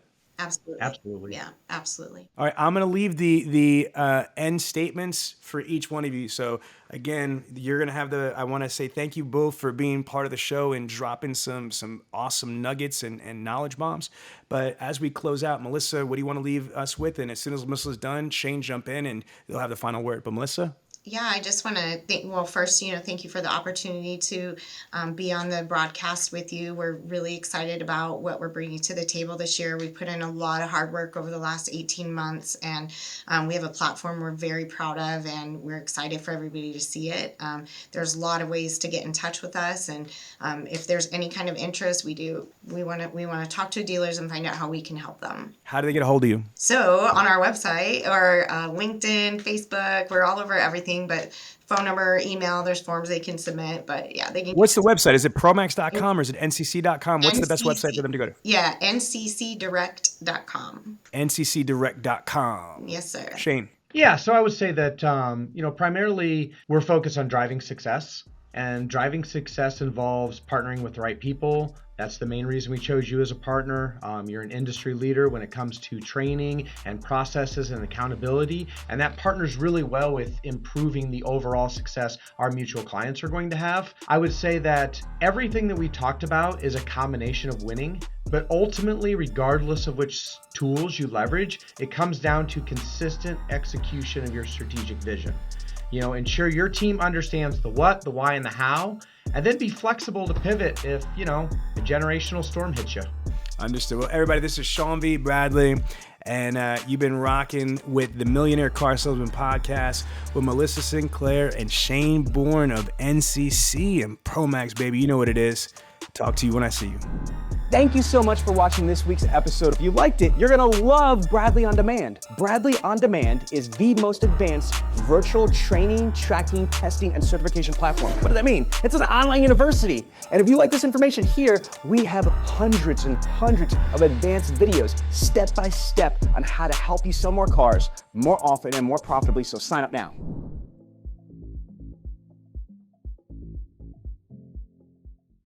Absolutely. Yeah, absolutely. All right, I'm going to leave the end statements for each one of you. So again, you're going to have I want to say thank you both for being part of the show and dropping some awesome nuggets and knowledge bombs. But as we close out, Melissa, what do you want to leave us with? And as soon as Melissa's done, Shane, jump in and you'll have the final word. But Melissa? Yeah, I just want to thank you for the opportunity to be on the broadcast with you. We're really excited about what we're bringing to the table this year. We put in a lot of hard work over the last 18 months, and we have a platform we're very proud of, and we're excited for everybody to see it. There's a lot of ways to get in touch with us, and if there's any kind of interest, we want to talk to dealers and find out how we can help them. How do they get a hold of you? So on our website or LinkedIn, Facebook, we're all over everything. But phone number, email, there's forms they can submit. But yeah, they can. What's the website? Is it promax.com or is it ncc.com? What's the best website for them to go to? Yeah, nccdirect.com. nccdirect.com. Yes, sir. Shane. Yeah, so I would say that, primarily we're focused on driving success. And driving success involves partnering with the right people. That's the main reason we chose you as a partner. You're an industry leader when it comes to training and processes and accountability. And that partners really well with improving the overall success our mutual clients are going to have. I would say that everything that we talked about is a combination of winning. But ultimately, regardless of which tools you leverage, it comes down to consistent execution of your strategic vision. Ensure your team understands the what, the why, and the how, and then be flexible to pivot if, a generational storm hits you. Understood. Well, everybody, this is Sean V. Bradley, and you've been rocking with the Millionaire Car Salesman Podcast with Melissa Sinclair and Shane Bourne of NCC and Promax, baby. You know what it is. Talk to you when I see you. Thank you so much for watching this week's episode. If you liked it, you're gonna love Bradley On Demand. Bradley On Demand is the most advanced virtual training, tracking, testing, and certification platform. What does that mean? It's an online university. And if you like this information here, we have hundreds and hundreds of advanced videos, step by step, on how to help you sell more cars more often and more profitably, so sign up now.